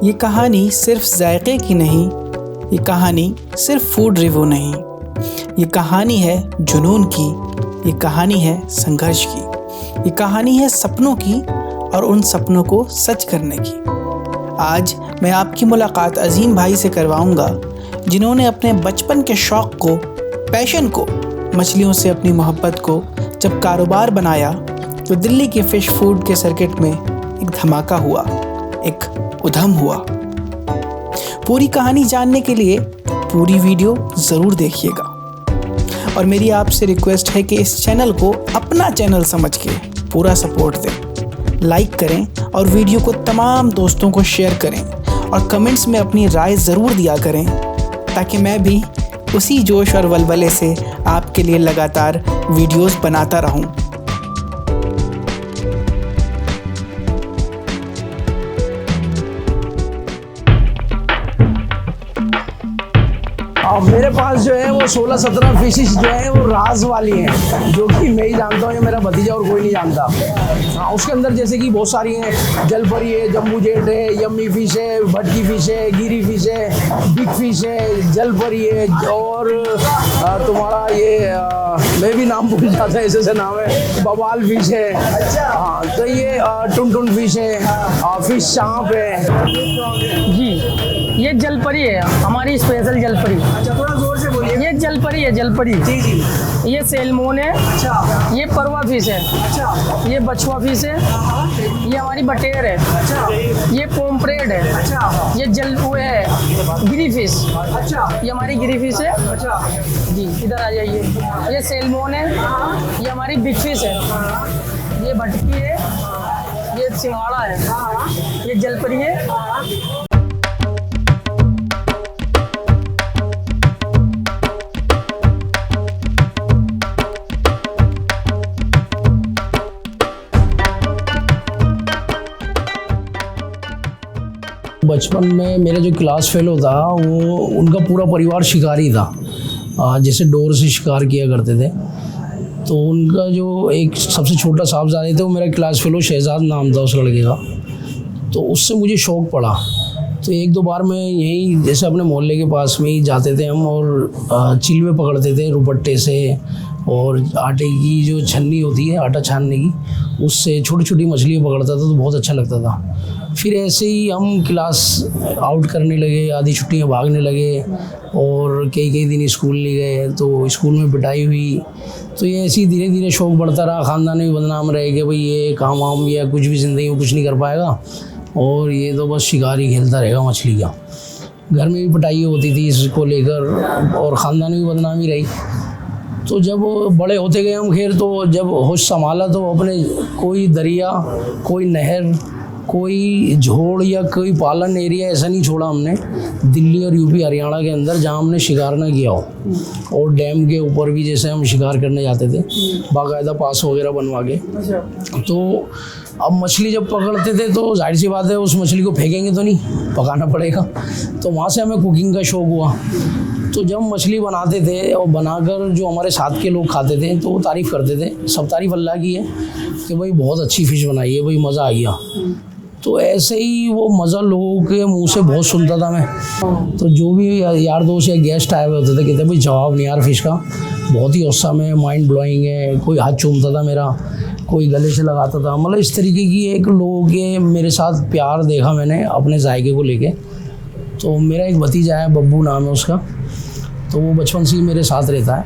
ये कहानी सिर्फ जायके की नहीं, ये कहानी सिर्फ फूड रिव्यू नहीं, ये कहानी है जुनून की, ये कहानी है संघर्ष की, ये कहानी है सपनों की और उन सपनों को सच करने की। आज मैं आपकी मुलाकात अजीम भाई से करवाऊंगा, जिन्होंने अपने बचपन के शौक़ को, पैशन को, मछलियों से अपनी मोहब्बत को जब कारोबार बनाया तो दिल्ली के फ़िश फूड के सर्किट में एक धमाका हुआ, एक उधम हुआ। पूरी कहानी जानने के लिए पूरी वीडियो ज़रूर देखिएगा और मेरी आपसे रिक्वेस्ट है कि इस चैनल को अपना चैनल समझ के पूरा सपोर्ट दें, लाइक करें और वीडियो को तमाम दोस्तों को शेयर करें और कमेंट्स में अपनी राय ज़रूर दिया करें, ताकि मैं भी उसी जोश और वलवले से आपके लिए लगातार वीडियोस बनाता रहूं। मेरे पास जो है वो 16-17 फिशेस जो है वो राज वाली हैं, जो कि मैं ही जानता हूँ, ये मेरा भतीजा और कोई नहीं जानता। हाँ, उसके अंदर जैसे कि बहुत सारी हैं, जलपरी है, जम्बू जेट है, यम्मी फिश है, भटकी फिश है, गिरी फिश है, बिग फिश है, जलपरी है और तुम्हारा ये मैं भी नाम भूल जाता है, ऐसे नाम है, बवाल फिश है। हाँ, तो ये टुन फिश है, फिश सांप है जी। ये जलपरी है, हमारी स्पेशल जलपरी। अच्छा, थोड़ा जोर से बोलिए। ये जलपरी है, जलपरी। जी जी। ये सेलमोन है। अच्छा। ये परवा फिश है। अच्छा। ये बछुआ फिश है। ये हमारी बटेर है। अच्छा। ये पोम्प्रेड है। अच्छा। ये वो है गिरी फिश। अच्छा। ये हमारी गिरी फिश है। अच्छा जी, इधर आ जाइए। ये सेलमोन है। ये हमारी बिग फिश है। ये भटकी है। ये सिंघाड़ा है। ये जलपरी है। बचपन में मेरा जो क्लास फेलो था वो उनका पूरा परिवार शिकारी था, जैसे डोर से शिकार किया करते थे। तो उनका जो एक सबसे छोटा साहबजादे थे वो मेरा क्लास फेलो शहजाद नाम था उस लड़के का। तो उससे मुझे शौक़ पड़ा। तो एक दो बार मैं यहीं जैसे अपने मोहल्ले के पास में ही जाते थे हम और चिलवे पकड़ते थे रुपट्टे से, और आटे की जो छन्नी होती है आटा छानने की, उससे छोटी छोटी मछलियाँ पकड़ता था, तो बहुत अच्छा लगता था। फिर ऐसे ही हम क्लास आउट करने लगे, आधी छुट्टियाँ भागने लगे और कई दिन स्कूल नहीं गए, तो स्कूल में पिटाई हुई। तो ये ऐसे ही धीरे धीरे शौक़ बढ़ता रहा। ख़ानदान में भी बदनाम रहे कि भाई ये काम वाम या कुछ भी ज़िंदगी में कुछ नहीं कर पाएगा और ये तो बस शिकार ही खेलता रहेगा मछली का। घर में भी पिटाई होती थी इसको लेकर और ख़ानदान में भी बदनामी रही। तो जब बड़े होते गए हम, खैर तो जब होश संभाला तो अपने कोई दरिया, कोई नहर, कोई झोड़ या कोई पालन एरिया ऐसा नहीं छोड़ा हमने दिल्ली और यूपी हरियाणा के अंदर जहाँ हमने शिकार ना किया हो। और डैम के ऊपर भी जैसे हम शिकार करने जाते थे बाकायदा पास वगैरह बनवा के। तो अब मछली जब पकड़ते थे तो जाहिर सी बात है उस मछली को फेंकेंगे तो नहीं, पकाना पड़ेगा। तो वहाँ से हमें कुकिंग का शौक़ हुआ। तो जब मछली बनाते थे और बनाकर जो हमारे साथ के लोग खाते थे तो वो तारीफ़ करते थे, सब तारीफ़ अल्लाह की है कि भाई बहुत अच्छी फ़िश बनाई है, भाई मज़ा आ गया। तो ऐसे ही वो मज़ा लोगों के मुंह से बहुत सुनता था मैं। तो जो भी यार दोस्त या गेस्ट आए हुए होते थे कहते भाई जवाब नहीं यार, फ़िश का बहुत ही औसम है, माइंड ब्लोइंग है। कोई हाथ चूमता था मेरा, कोई गले से लगाता था, मतलब इस तरीके की एक लोगों के मेरे साथ प्यार देखा मैंने अपने जायके को लेके। तो मेरा एक भतीजा है, बब्बू नाम है उसका, तो वो बचपन से ही मेरे साथ रहता है।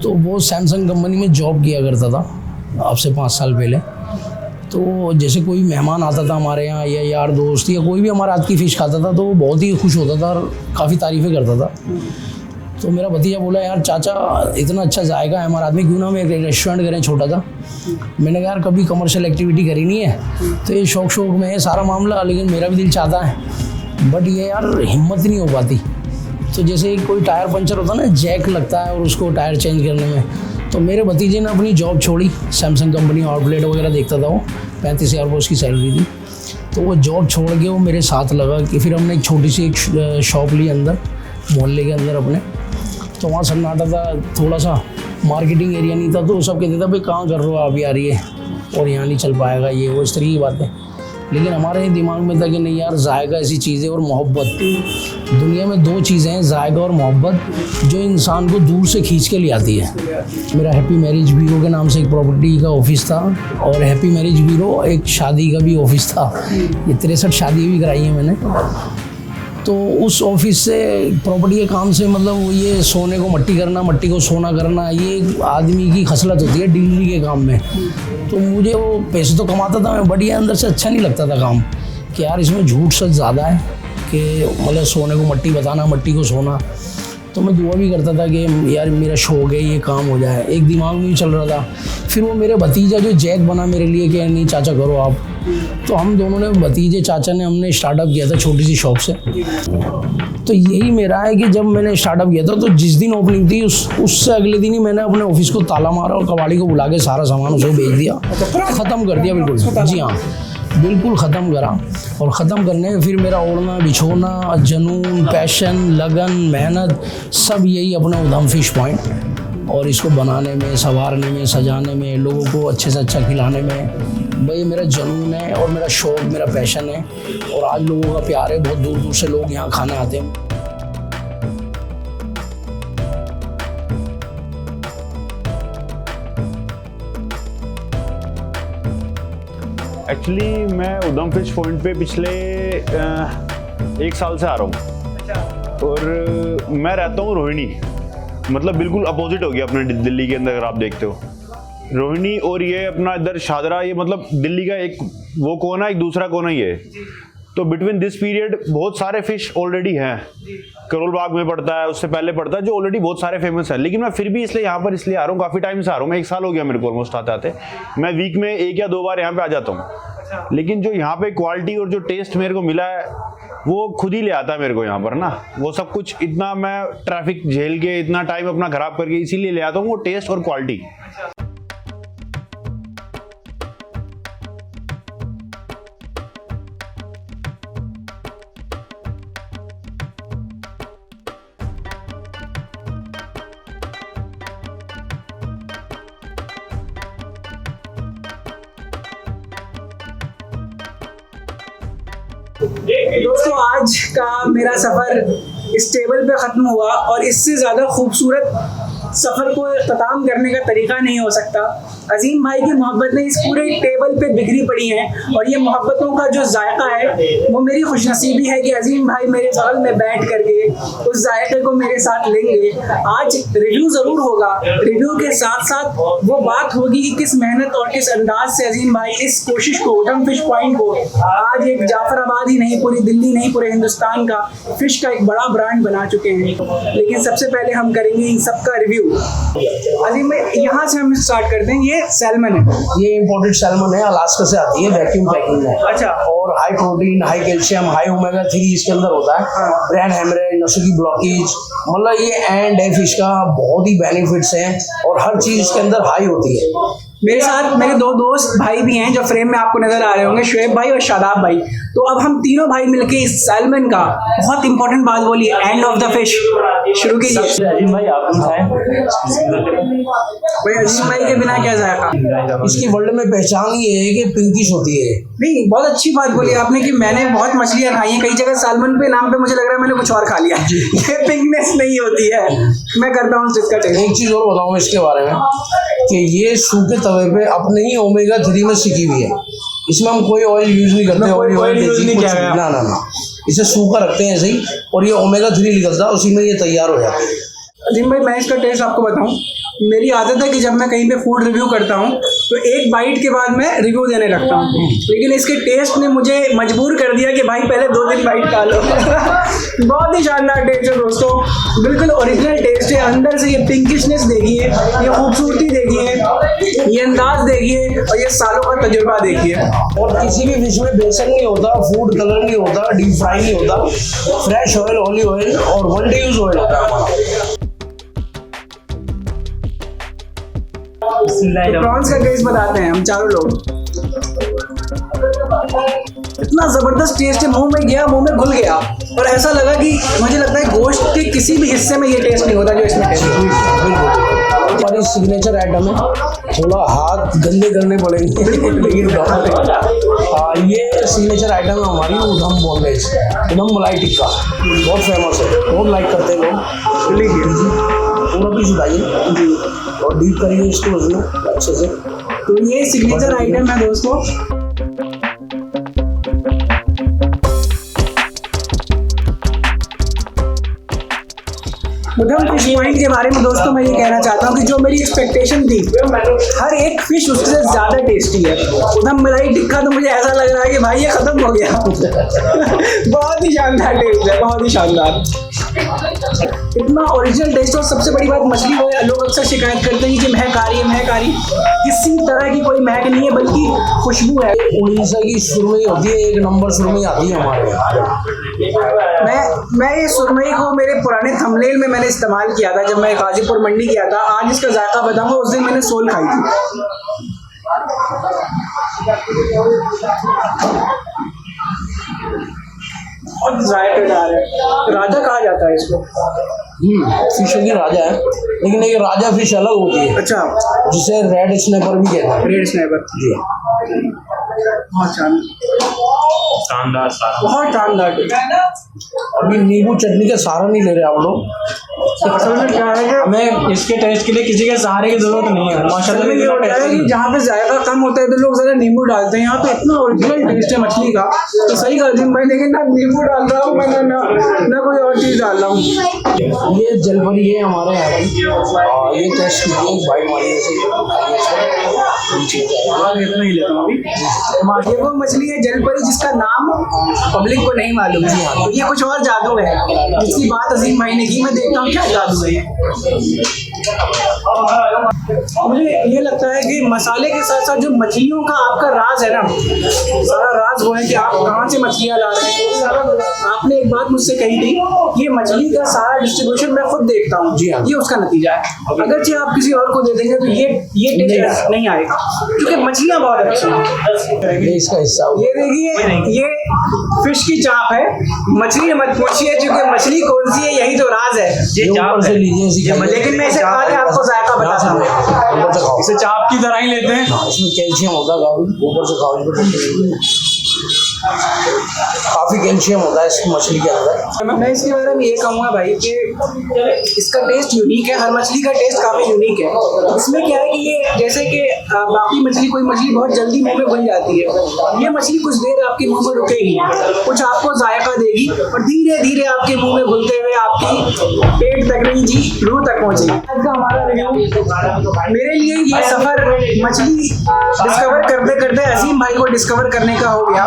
तो वो सैमसंग कंपनी में जॉब किया करता था अब से 5 साल पहले। तो जैसे कोई मेहमान आता था हमारे यहाँ या यार दोस्त या कोई भी हमारे हाथ की फ़िश खाता था तो वो बहुत ही खुश होता था और काफ़ी तारीफ़ें करता था। तो मेरा भतीजा बोला यार चाचा इतना अच्छा जायका है हमारे आदमी, क्यों ना हम एक रेस्टोरेंट करें छोटा सा। मैंने कहा यार कभी कमर्शियल एक्टिविटी करी नहीं है, तो ये शौक़ में है सारा मामला, लेकिन मेरा भी दिल चाहता है बट ये यार हिम्मत नहीं हो पाती। तो जैसे कोई टायर पंचर होता ना, जैक लगता है और उसको टायर चेंज करने में, तो मेरे भतीजे ने अपनी जॉब छोड़ी। सैमसंग कंपनी आउटलेट वगैरह देखता था वो, 35,000 रुपये उसकी सैलरी थी। तो वो जॉब छोड़ के वो मेरे साथ लगा कि फिर हमने एक छोटी सी एक शॉप ली अंदर मोहल्ले के अंदर अपने। तो वहाँ सन्नाटा था, थोड़ा सा मार्केटिंग एरिया नहीं था, तो सब कहते थे भाई कहाँ कर रहे हो आप यार ये, और यहाँ नहीं चल पाएगा ये वो इस तरीके की बातें। लेकिन हमारे दिमाग में था कि नहीं यार, जायका ऐसी चीज़ है और मोहब्बत। दुनिया में दो चीज़ें हैं, जायका और मोहब्बत, जो इंसान को दूर से खींच के ले आती है। मेरा हैप्पी मैरिज ब्यूरो के नाम से एक प्रॉपर्टी का ऑफिस था, और हैप्पी मैरिज ब्यूरो एक शादी का भी ऑफिस था। ये 63 शादी भी कराई है मैंने। तो उस ऑफिस से, प्रॉपर्टी के काम से, मतलब ये सोने को मट्टी करना, मट्टी को सोना करना, ये आदमी की खसलत होती है डिलीवरी के काम में। तो मुझे वो पैसे तो कमाता था मैं, बट ये अंदर से अच्छा नहीं लगता था काम, कि यार इसमें झूठ सच ज़्यादा है, कि मतलब सोने को मट्टी बताना, मट्टी को सोना। तो मैं दुआ भी करता था कि यार मेरा शौक है, ये काम हो जाए, एक दिमाग में भी चल रहा था। फिर वो मेरे भतीजा जो जैक बना मेरे लिए कि नहीं चाचा करो आप, तो हम दोनों ने, भतीजे चाचा ने, हमने स्टार्टअप किया था छोटी सी शॉप से। तो यही मेरा है कि जब मैंने स्टार्टअप किया था, तो जिस दिन ओपनिंग थी उससे अगले दिन ही मैंने अपने ऑफिस को ताला मारा और कबाड़ी को बुला के सारा सामान उसको बेच दिया, ख़त्म कर दिया बिल्कुल। जी हाँ, बिल्कुल ख़त्म करा। और ख़त्म करने में फिर मेरा ओढ़ना बिछोना, जुनून, पैशन, लगन, मेहनत, सब यही अपना उधम फिश पॉइंट, और इसको बनाने में, संवारने में, सजाने में, लोगों को अच्छे से अच्छा खिलाने में, भाई मेरा जुनून है और मेरा शौक़, मेरा पैशन है। और आज लोगों का प्यार है, बहुत दूर दूर से लोग यहाँ खाने आते हैं। एक्चुअली मैं उधम फिश पॉइंट पे पिछले 1 साल से आ रहा हूँ, और मैं रहता हूँ रोहिणी, मतलब बिल्कुल अपोजिट हो गया अपने दिल्ली के अंदर। अगर आप देखते हो रोहिणी और ये अपना इधर शादरा, ये मतलब दिल्ली का एक वो कोना, एक दूसरा कोना ही है। तो बिटवीन दिस पीरियड बहुत सारे फिश ऑलरेडी हैं, करोल बाग में पड़ता है, उससे पहले पड़ता है, जो ऑलरेडी बहुत सारे फेमस है। लेकिन मैं फिर भी इसलिए यहाँ पर इसलिए आ रहा हूँ, काफ़ी टाइम से आ रहा हूँ मैं, 1 साल हो गया मेरे को ऑलमोस्ट आते आते। मैं वीक में 1 या 2 बार यहाँ पे आ जाता हूँ। लेकिन जो यहाँ पे क्वालिटी और जो टेस्ट मेरे को मिला है, वो खुद ही ले आता है मेरे को यहाँ पर ना। वो सब कुछ इतना मैं ट्रैफिक झेल के, इतना टाइम अपना खराब करके इसीलिए ले आता हूँ, वो टेस्ट और क्वालिटी। दोस्तों, आज का मेरा सफ़र इस टेबल पे ख़त्म हुआ, और इससे ज़्यादा खूबसूरत सफ़र को ख़त्म करने का तरीका नहीं हो सकता। अजीम भाई की मोहब्बतें इस पूरे टेबल पे बिखरी पड़ी हैं, और ये मोहब्बतों का जो जायका है, वो मेरी खुशनसीबी है कि अजीम भाई मेरे बगल में बैठ करके उस जायके को मेरे साथ लेंगे। आज रिव्यू ज़रूर होगा, रिव्यू के साथ साथ वो बात होगी कि किस मेहनत और किस अंदाज से अजीम भाई इस कोशिश को, उधम फिश पॉइंट को, आज एक जाफराबाद ही नहीं, पूरी दिल्ली नहीं, पूरे हिंदुस्तान का फिश का एक बड़ा ब्रांड बना चुके हैं। लेकिन सबसे पहले हम करेंगे इन सब का रिव्यू। अजीम भाई, यहाँ से हम स्टार्ट करते हैं। ये सैल्मन है, ये इम्पोर्टेड सैल्मन है, अलास्का से आती है, वैक्यूम पैकिंग में। अच्छा। और high protein, high calcium, high omega 3 इसके अंदर होता है। ब्रेन हेमरेज, नसों की ब्लॉकेज, मतलब ये एंड है फिश का, बहुत ही बेनिफिट्स हैं, और हर चीज़ इसके अंदर हाई होती है। मेरे साथ मेरे 2 दोस्त भाई भी हैं जो फ्रेम में आपको नजर आ रहे होंगे, शुएब भाई और शादाब भाई। तो अब हम तीनों भाई मिलके इस सैल्मन का बहुत इंपॉर्टेंट बात बोली, एंड ऑफ द फिश शुरू कीजिए। अजीम भाई आप खाएं। भाई अजीम भाई के बिना क्या जाएगा। इसकी वर्ल्ड में पहचान ये है कि पिंकिश होती है। नहीं, बहुत अच्छी बात बोली आपने कि मैंने बहुत मछलियाँ खाई हैं, कई जगह सैल्मन पे नाम पे मुझे लग रहा है मैंने कुछ और खा लिया। ये पिंकनेस नहीं होती है। मैं करता हूँ इसका टेस्ट। एक चीज़ और बताऊँ इसके बारे में कि ये सूखे तवे पे अपने ही ओमेगा 3 में सिकी हुई है। इसमें हम कोई ऑयल यूज नहीं करते, ऑयल यूज नहीं किया गया। ना, इसे सूखा रखते हैं ऐसे ही, और ये ओमेगा 3 निकलता है, उसी में ये तैयार हो जाता है। अजीम भाई, मैं इसका टेस्ट आपको बताऊं, मेरी आदत है कि जब मैं कहीं पे फूड रिव्यू करता हूं तो एक बाइट के बाद मैं रिव्यू देने लगता हूं, लेकिन इसके टेस्ट ने मुझे मजबूर कर दिया कि भाई पहले 2-3 बाइट खा लो। बहुत ही शानदार टेस्ट है दोस्तों, बिल्कुल ओरिजिनल टेस्ट है। अंदर से ये पिंकिशनेस देखिए, ये खूबसूरती देखिए, ये अंदाज देखिए, और ये सालों का तजुर्बा देखिए। और किसी भी फिश में बेसन नहीं होता, फूड कलर नहीं होता, डीप फ्राई नहीं होता, फ्रेश ऑयल, ऑलिव ऑयल और 1 डे यूज ऑयल होता है हमारा। तो प्रॉन्स का टेस्ट बताते हैं हम चारों लोग। इतना जबरदस्त टेस्ट है, मुंह में गया, मुंह में घुल गया, और ऐसा लगा कि मुझे लगता है गोश्त के किसी भी हिस्से में ये टेस्ट नहीं होता जो इसमें टेस्ट है। हमारी सिग्नेचर आइटम है, थोड़ा हाथ गंदे करने पड़ेंगे लेकिन ये सिग्नेचर आइटम है हमारी उधम बॉम्बेज, उधम मलाई टिक्का, बहुत फेमस है, बहुत लाइक करते हैं लोग। पूरा पीस उठाइए जी और डीप करिए इसको उसमें अच्छे से। तो ये सिग्नेचर आइटम है दोस्तों। उधम फिश पॉइंट के बारे में दोस्तों मैं ये कहना चाहता हूँ कि जो मेरी एक्सपेक्टेशन थी, हर एक फिश उससे ज़्यादा टेस्टी है। उधम मलाई टिक्का तो मुझे ऐसा लग रहा है कि भाई ये ख़त्म हो गया। बहुत ही शानदार टेस्ट है, बहुत ही शानदार, इतना ओरिजिनल टेस्ट। और सबसे बड़ी बात, मछली को लोग अक्सर शिकायत करते हैं कि महक आ रही है, महक आ रही। किसी तरह की कोई महक नहीं है, बल्कि खुशबू है। उड़ीसा की सुरमई होती है, एक नंबर सुरमई आती है हमारे यहाँ। मैं ये सुरमई को मेरे पुराने थंबनेल में मैंने इस्तेमाल किया था जब मैं गाजीपुर मंडी गया था। आज इसका जायका बताऊंगा, उस दिन मैंने सोल खाई थी। और जायकेदार है, राजा कहा जाता है इसको। फिशों की राजा है, लेकिन एक राजा फिश अलग होती है। अच्छा, जिसे रेड स्नैपर भी कहते हैं। रेड स्नैपर जी, बहुत शानदार, बहुत शानदार। अभी नींबू चटनी का सहारा नहीं ले रहे आप लोग। असल में क्या है कि हमें इसके टेस्ट के लिए किसी के सहारे की जरूरत नहीं है। माशाल्लाह ये होता है कि जहाँ पे जायका कम होता है तो लोग ज़रा नींबू डालते हैं। यहाँ पे इतना ओरिजिनल टेस्ट है मछली का, तो सही कर दी भाई। लेकिन ना नींबू डाल रहा हूँ मैं, ना कोई और चीज़ डाल रहा हूँ। ये जलपरी है हमारे यहाँ की, ये टेस्ट कीजिए, एक बाइट मारिए इतना ही लेता हूँ अभी। ये वो मछली है जलपरी जिसका नाम पब्लिक को नहीं मालूम है, तो ये कुछ और जादू है जिसकी बात अजीम भाई ने की। मैं देखता हूँ क्या जादू है। मुझे ये लगता है कि मसाले के साथ साथ जो मछलियों का आपका राज है ना, सारा राज वो है कि आप कहाँ से मछलियाँ ला रहे हैं। आपने एक बात मुझसे कही थी, ये मछली का सारा डिस्ट्रीब्यूशन मैं खुद देखता हूँ। जी हाँ, ये उसका नतीजा है। अगरचे आप किसी और को दे देंगे तो ये टेस्ट नहीं आएगा, क्योंकि मछलियाँ बहुत अच्छी हैं। ये इसका हिस्सा। ये देखिए, ये फिश की चाप है। मछली मत पूछिए क्योंकि मछली कौन सी है, यही तो राज है। ये चाप से लीजिए, लेकिन मैं इसे खा के आपको जायका बताता हूँ। इसे चाप की तरह ही लेते हैं। इसमें कैल्शियम होता है काफी, ऊपर से खाओ, काफी कैल्शियम होता है इस मछली के अंदर। मैं इसके बारे में ये कहूँगा भाई कि इसका टेस्ट यूनिक है। हर मछली का टेस्ट काफ़ी यूनिक है। इसमें क्या है कि ये जैसे कि बाकी मछली, कोई मछली बहुत जल्दी मुंह में घुल जाती है, ये मछली कुछ देर आपके मुंह में रुकेगी, कुछ आपको जायका देगी और धीरे धीरे आपके मुंह में घुलते हुए आपकी पेट तक नहीं जी रूह तक पहुँचेगी। आज का हमारा रिव्यू, मेरे लिए ये सफ़र मछली डिस्कवर करते करते अजीम भाई को डिस्कवर करने का हो गया,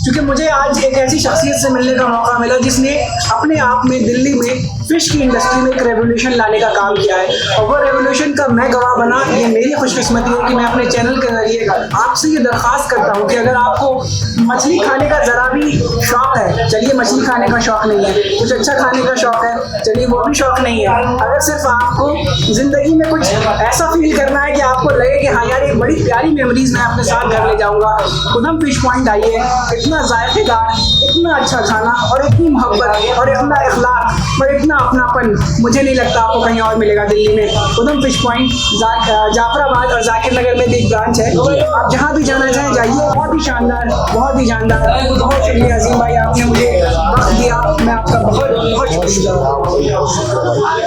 क्योंकि मुझे आज एक ऐसी शख्सियत से मिलने का मौका मिला जिसने अपने आप में दिल्ली में फिश की इंडस्ट्री में एक रेवोल्यूशन लाने का काम किया है। और वो रेवोल्यूशन का मैं गवाह बना। ये मेरी खुशकिस्मती है कि मैं अपने चैनल के जरिए आपसे ये दरख्वास्त करता हूँ कि अगर आपको मछली खाने का ज़रा भी शौक़ है, चलिए मछली खाने का शौक़ नहीं है, कुछ अच्छा खाने का शौक़ है, चलिए वो भी शौक़ नहीं है, अगर सिर्फ आपको ज़िंदगी में कुछ ऐसा फील करना है कि आपको लगे कि हाँ यार एक बड़ी प्यारी मेमोरीज़ मैं अपने साथ घर ले जाऊँगा, उधम फिश पॉइंट आइए। इतना जायकेदार, इतना अच्छा खाना और इतनी मोहब्बत और इतना इखलाक और इतना अपनापन मुझे नहीं लगता आपको कहीं और मिलेगा दिल्ली में। उधम फिश पॉइंट जाफराबाद और जाकिर नगर में भी एक ब्रांच है। आप जहाँ भी जाना चाहें जाइए। बहुत ही शानदार, बहुत ही शानदार। बहुत शुक्रिया अजीम भाई, आपने मुझे वक्त दिया। मैं आपका बहुत बहुत शुक्रिया।